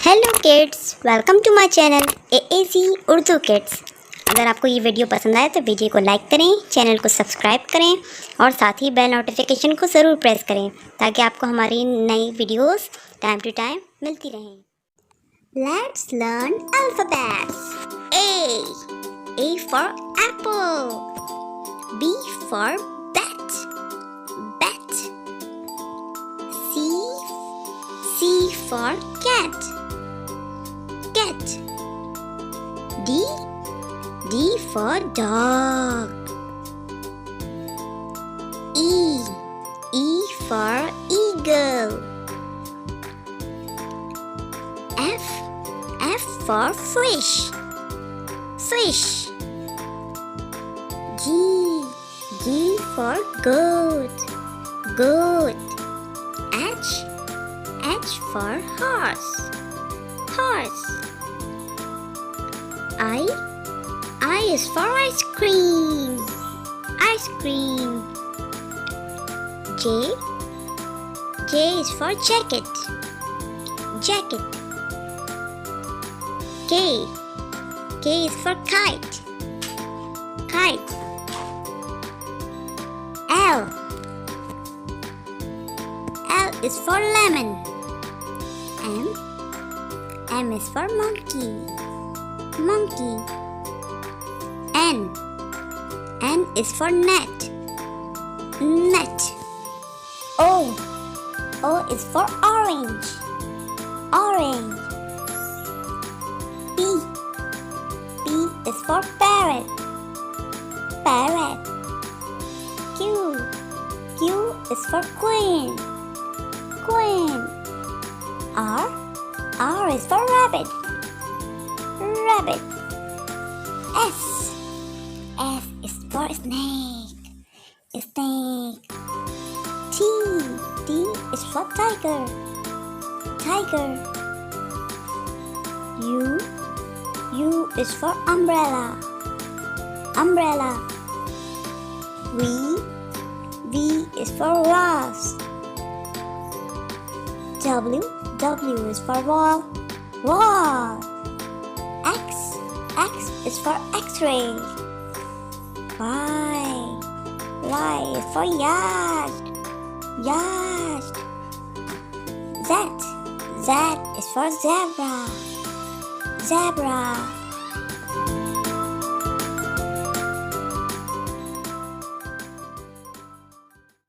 Hello kids, welcome to my channel AAC Urdu kids. अगर आपको ये वीडियो पसंद आए तो वीडियो को लाइक करें, चैनल को सब्सक्राइब करें और साथ ही बेल नोटिफिकेशन को ज़रूर प्रेस करें ताकि आपको हमारी नई वीडियोस टाइम टू टाइम मिलती रहें। Let's learn alphabets. A for apple. B for bat. C for cat. D for dog. E for eagle. F for fish. G for goat. H for horse. I is for ice cream. J is for jacket. K is for kite. L is for lemon. M is for monkey. N is for net. O is for orange. P is for parrot. Q is for queen. R is for rabbit. S is for snake. T is for tiger. U is for umbrella. V is for vase. W is for wall. X is for X-ray. Y is for yacht. Z is for zebra.